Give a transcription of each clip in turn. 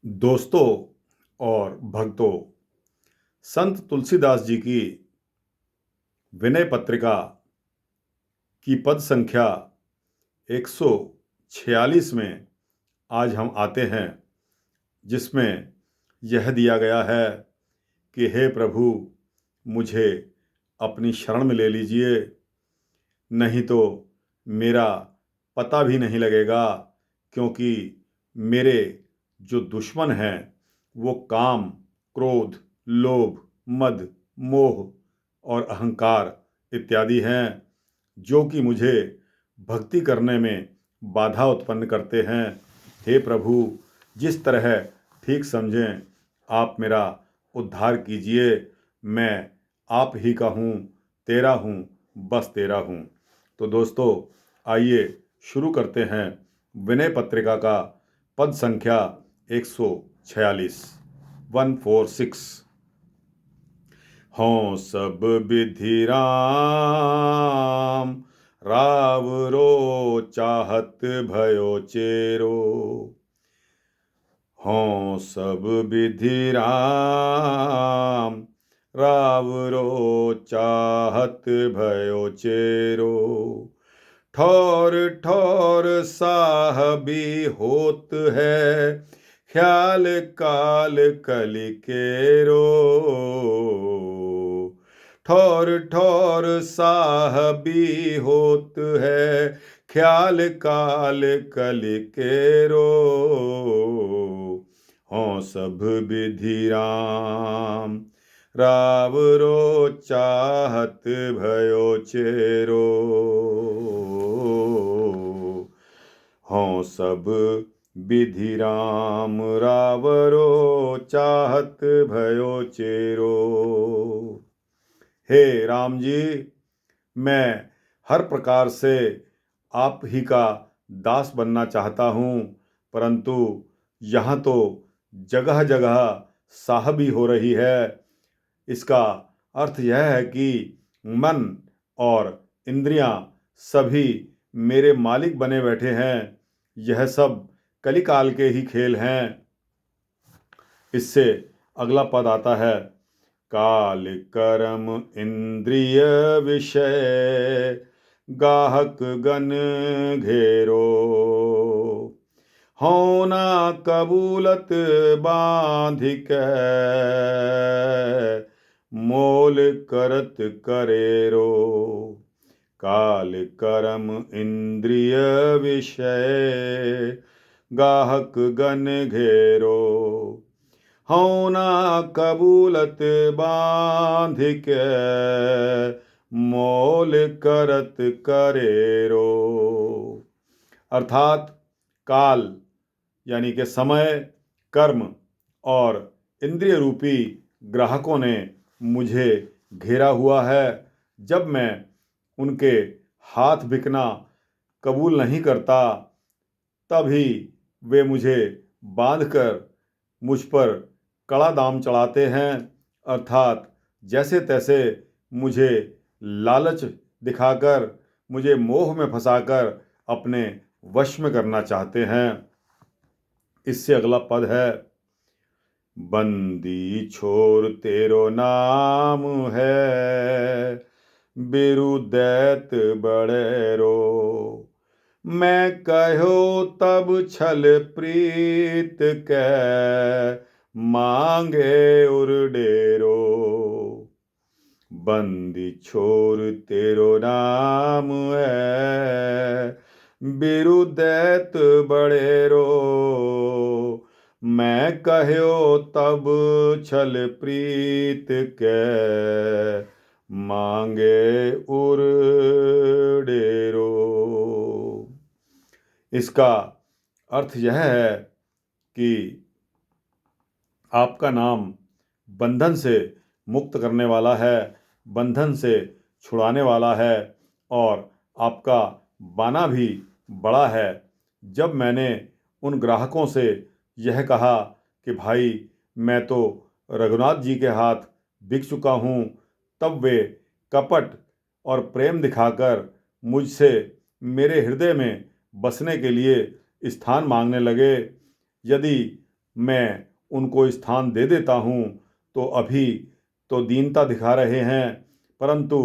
दोस्तों और भक्तों, संत तुलसीदास जी की विनय पत्रिका की पद संख्या 146 में आज हम आते हैं, जिसमें यह दिया गया है कि हे प्रभु, मुझे अपनी शरण में ले लीजिए, नहीं तो मेरा पता भी नहीं लगेगा, क्योंकि मेरे जो दुश्मन हैं वो काम, क्रोध, लोभ, मद, मोह और अहंकार इत्यादि हैं, जो कि मुझे भक्ति करने में बाधा उत्पन्न करते हैं। हे प्रभु, जिस तरह ठीक समझें आप मेरा उद्धार कीजिए। मैं आप ही का हूँ, तेरा हूँ, बस तेरा हूँ। तो दोस्तों, आइए शुरू करते हैं विनय पत्रिका का पद संख्या 146 146। हों सब विधि राम, रावरो चाहत भयो चेरो। हों सब विधि राम, रावरो चाहत भयो चेरो। ठौर ठौर साहबी होत है, ख्याल काल कलि केरो। ठौर ठौर साहबी होत है, ख्याल काल कलि केरो। हों सब विधि राम, रावरो चाहत भयो चेरो। हों सब विधि राम, रावरो चाहत भयो चेरो। हे राम जी, मैं हर प्रकार से आप ही का दास बनना चाहता हूँ, परंतु यहाँ तो जगह जगह साहबी हो रही है। इसका अर्थ यह है कि मन और इंद्रियां सभी मेरे मालिक बने बैठे हैं। यह सब कलिकाल के ही खेल हैं। इससे अगला पद आता है, काल कर्म इंद्रिय विषय, गाहक गण घेरो। होना कबूलत बाधिक, मोल करत करेरो। काल कर्म इंद्रिय विषय, गाहक गण घेरो। होना कबूलत बाधिक, मोल करत करेरो। अर्थात काल यानी कि समय, कर्म और इंद्रिय रूपी ग्राहकों ने मुझे घेरा हुआ है। जब मैं उनके हाथ बिकना कबूल नहीं करता, तभी वे मुझे बांधकर मुझ पर कड़ा दाम चढ़ाते हैं। अर्थात जैसे तैसे मुझे लालच दिखाकर, मुझे मोह में फंसाकर अपने वश में करना चाहते हैं। इससे अगला पद है, बंदी छोर तेरो नाम है, बिरु दैत बड़ेरो। मैं कहो तब छल प्रीत कै, मांगे उर डेरो। बंदी छोर तेरो नाम है, बिरु दैत बड़ेरो। मैं कहो तब छल प्रीत कै, मांगे उर डेरो। इसका अर्थ यह है कि आपका नाम बंधन से मुक्त करने वाला है, बंधन से छुड़ाने वाला है, और आपका बाना भी बड़ा है। जब मैंने उन ग्राहकों से यह कहा कि भाई मैं तो रघुनाथ जी के हाथ बिक चुका हूँ, तब वे कपट और प्रेम दिखाकर मुझसे मेरे हृदय में बसने के लिए स्थान मांगने लगे। यदि मैं उनको स्थान दे देता हूँ तो अभी तो दीनता दिखा रहे हैं, परंतु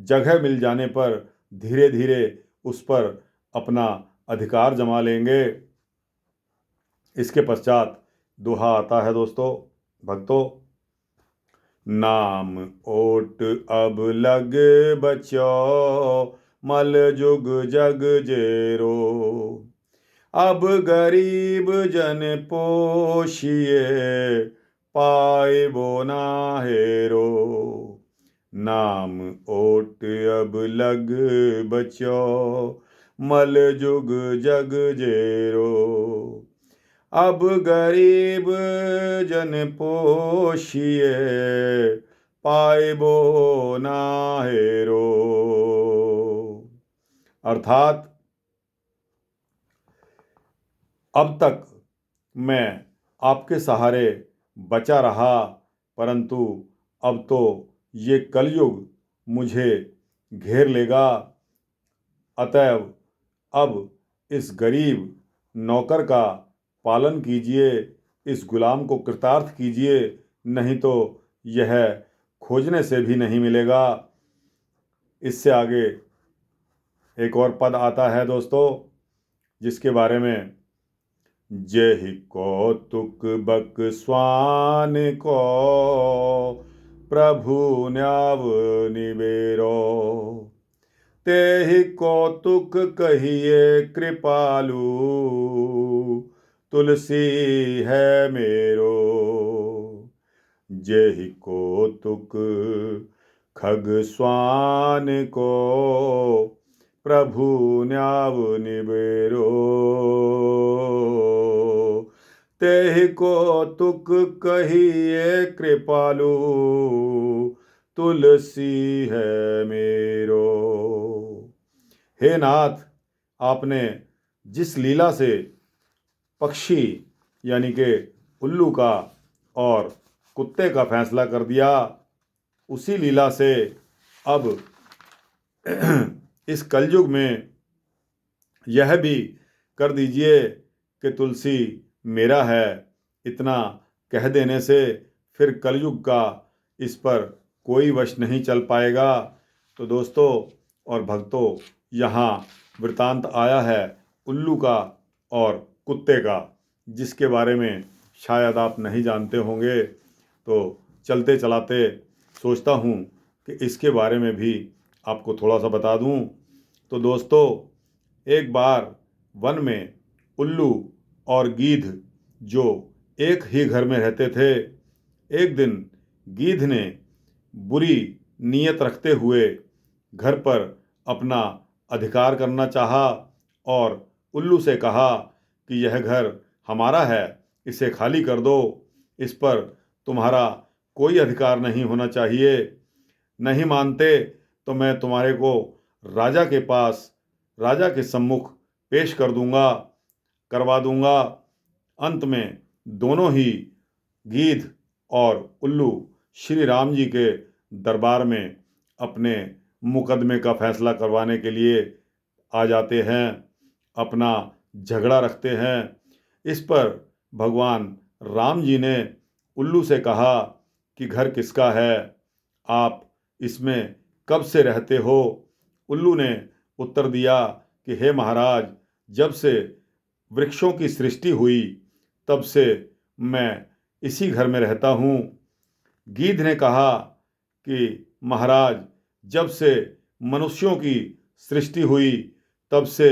जगह मिल जाने पर धीरे धीरे उस पर अपना अधिकार जमा लेंगे। इसके पश्चात दोहा आता है दोस्तों, भक्तों। नाम ओट अब लग बचो, मल जुग जग जेरो। अब गरीब जन पोषिए, पाए बो ना हेरो। नाम ओट अब लग बचो, मल जुग जग जेरो। अब गरीब जन पोषिए, पाइबो ना हेरो। अर्थात अब तक मैं आपके सहारे बचा रहा, परंतु अब तो ये कलयुग मुझे घेर लेगा। अतएव अब इस गरीब नौकर का पालन कीजिए, इस गुलाम को कृतार्थ कीजिए, नहीं तो यह खोजने से भी नहीं मिलेगा। इससे आगे एक और पद आता है दोस्तों, जिसके बारे में जेहि कौतुक बक स्वान को, प्रभु न्याव निबेरो। तेहि कौतुक कहिए कृपालु, तुलसी है मेरो। जेहि कौतुक खग स्वान को, प्रभु न्याव निबेरो। तेहि कौतुक कहिए कृपालु, तुलसी है मेरो। हे नाथ, आपने जिस लीला से पक्षी यानी के उल्लू का और कुत्ते का फैसला कर दिया, उसी लीला से अब इस कलयुग में यह भी कर दीजिए कि तुलसी मेरा है। इतना कह देने से फिर कलयुग का इस पर कोई वश नहीं चल पाएगा। तो दोस्तों और भक्तों, यहाँ वृतांत आया है उल्लू का और कुत्ते का, जिसके बारे में शायद आप नहीं जानते होंगे। तो चलते चलाते सोचता हूँ कि इसके बारे में भी आपको थोड़ा सा बता दूँ। तो दोस्तों, एक बार वन में उल्लू और गीध जो एक ही घर में रहते थे, एक दिन गीध ने बुरी नीयत रखते हुए घर पर अपना अधिकार करना चाहा और उल्लू से कहा कि यह घर हमारा है, इसे खाली कर दो, इस पर तुम्हारा कोई अधिकार नहीं होना चाहिए। नहीं मानते तो मैं तुम्हारे को राजा के पास, राजा के सम्मुख पेश करवा दूंगा। अंत में दोनों ही गीध और उल्लू श्री राम जी के दरबार में अपने मुकदमे का फैसला करवाने के लिए आ जाते हैं, अपना झगड़ा रखते हैं। इस पर भगवान राम जी ने उल्लू से कहा कि घर किसका है, आप इसमें कब से रहते हो। उल्लू ने उत्तर दिया कि हे महाराज, जब से वृक्षों की सृष्टि हुई तब से मैं इसी घर में रहता हूँ। गीध ने कहा कि महाराज, जब से मनुष्यों की सृष्टि हुई तब से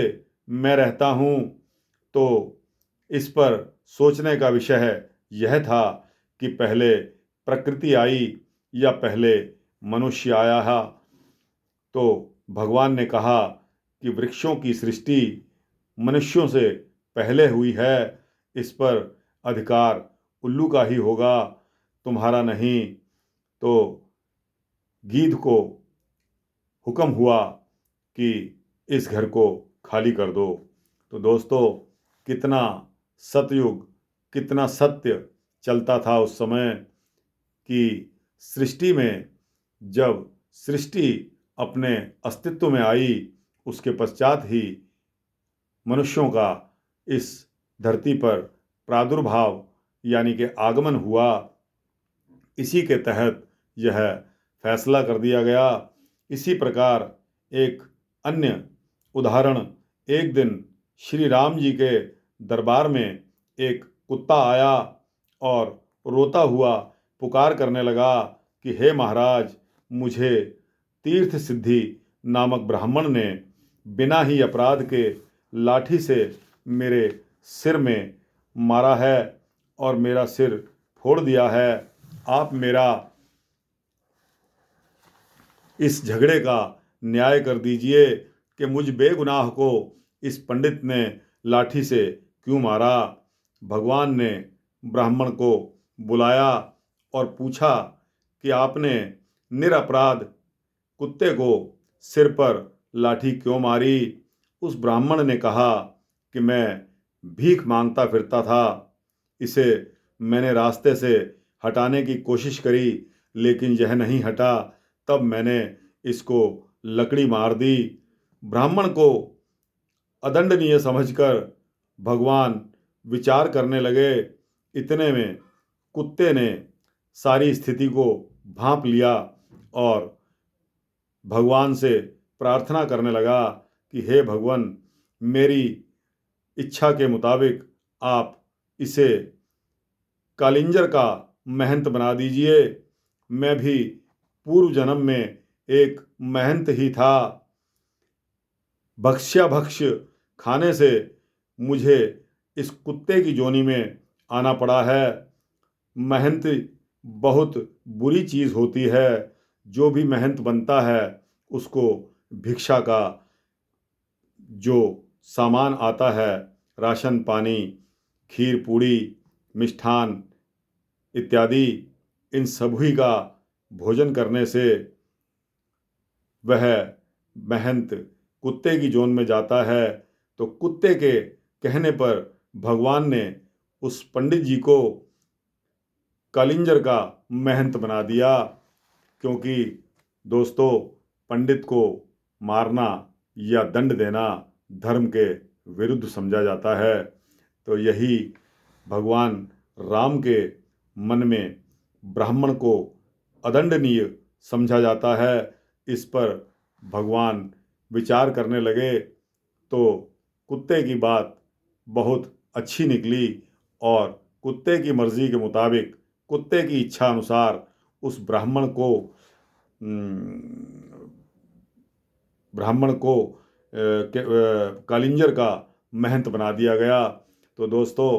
मैं रहता हूँ। तो इस पर सोचने का विषय यह था कि पहले प्रकृति आई या पहले मनुष्य आया है। तो भगवान ने कहा कि वृक्षों की सृष्टि मनुष्यों से पहले हुई है, इस पर अधिकार उल्लू का ही होगा, तुम्हारा नहीं। तो गीध को हुक्म हुआ कि इस घर को खाली कर दो। तो दोस्तों, कितना सतयुग, कितना सत्य चलता था उस समय कि सृष्टि में जब सृष्टि अपने अस्तित्व में आई, उसके पश्चात ही मनुष्यों का इस धरती पर प्रादुर्भाव यानी कि आगमन हुआ। इसी के तहत यह फैसला कर दिया गया। इसी प्रकार एक अन्य उदाहरण, एक दिन श्री राम जी के दरबार में एक कुत्ता आया और रोता हुआ पुकार करने लगा कि हे महाराज, मुझे तीर्थ सिद्धि नामक ब्राह्मण ने बिना ही अपराध के लाठी से मेरे सिर में मारा है और मेरा सिर फोड़ दिया है। आप मेरा इस झगड़े का न्याय कर दीजिए कि मुझ बेगुनाह को इस पंडित ने लाठी से क्यों मारा। भगवान ने ब्राह्मण को बुलाया और पूछा कि आपने निरपराध कुत्ते को सिर पर लाठी क्यों मारी। उस ब्राह्मण ने कहा कि मैं भीख मांगता फिरता था, इसे मैंने रास्ते से हटाने की कोशिश करी लेकिन यह नहीं हटा, तब मैंने इसको लकड़ी मार दी। ब्राह्मण को अदंडनीय समझकर भगवान विचार करने लगे। इतने में कुत्ते ने सारी स्थिति को भांप लिया और भगवान से प्रार्थना करने लगा कि हे भगवान, मेरी इच्छा के मुताबिक आप इसे कालिंजर का महंत बना दीजिए। मैं भी पूर्व जन्म में एक महंत ही था। भक्ष्याभक्ष खाने से मुझे इस कुत्ते की जोनी में आना पड़ा है। महंत बहुत बुरी चीज़ होती है। जो भी महंत बनता है उसको भिक्षा का जो सामान आता है, राशन पानी, खीर पूड़ी, मिष्ठान इत्यादि, इन सभी का भोजन करने से वह महंत कुत्ते की जोन में जाता है। तो कुत्ते के कहने पर भगवान ने उस पंडित जी को कालिंजर का महंत बना दिया। क्योंकि दोस्तों, पंडित को मारना या दंड देना धर्म के विरुद्ध समझा जाता है। तो यही भगवान राम के मन में ब्राह्मण को अदंडनीय समझा जाता है। इस पर भगवान विचार करने लगे तो कुत्ते की बात बहुत अच्छी निकली और कुत्ते की मर्जी के मुताबिक, कुत्ते की इच्छा अनुसार उस ब्राह्मण को कालिंजर का महंत बना दिया गया। तो दोस्तों,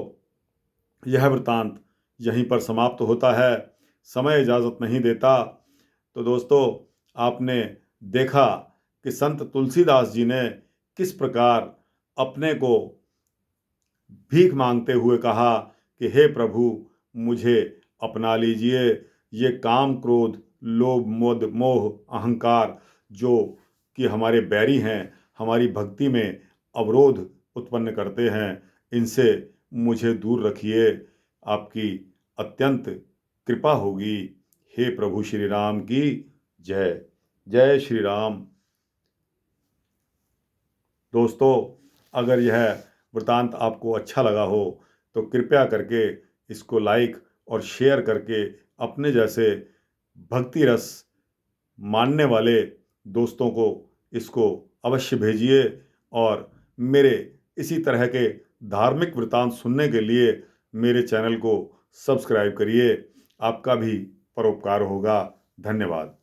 यह वृतांत यहीं पर समाप्त होता है। समय इजाज़त नहीं देता। तो दोस्तों, आपने देखा कि संत तुलसीदास जी ने किस प्रकार अपने को भीख मांगते हुए कहा कि हे प्रभु, मुझे अपना लीजिए। ये काम, क्रोध, लोभ, मोद, मोह, अहंकार जो कि हमारे बैरी हैं, हमारी भक्ति में अवरोध उत्पन्न करते हैं, इनसे मुझे दूर रखिए। आपकी अत्यंत कृपा होगी। हे प्रभु श्री राम की जय। जय श्री राम। दोस्तों, अगर यह वृतांत आपको अच्छा लगा हो तो कृपया करके इसको लाइक और शेयर करके अपने जैसे भक्ति रस मानने वाले दोस्तों को इसको अवश्य भेजिए। और मेरे इसी तरह के धार्मिक वृतांत सुनने के लिए मेरे चैनल को सब्सक्राइब करिए। आपका भी परोपकार होगा। धन्यवाद।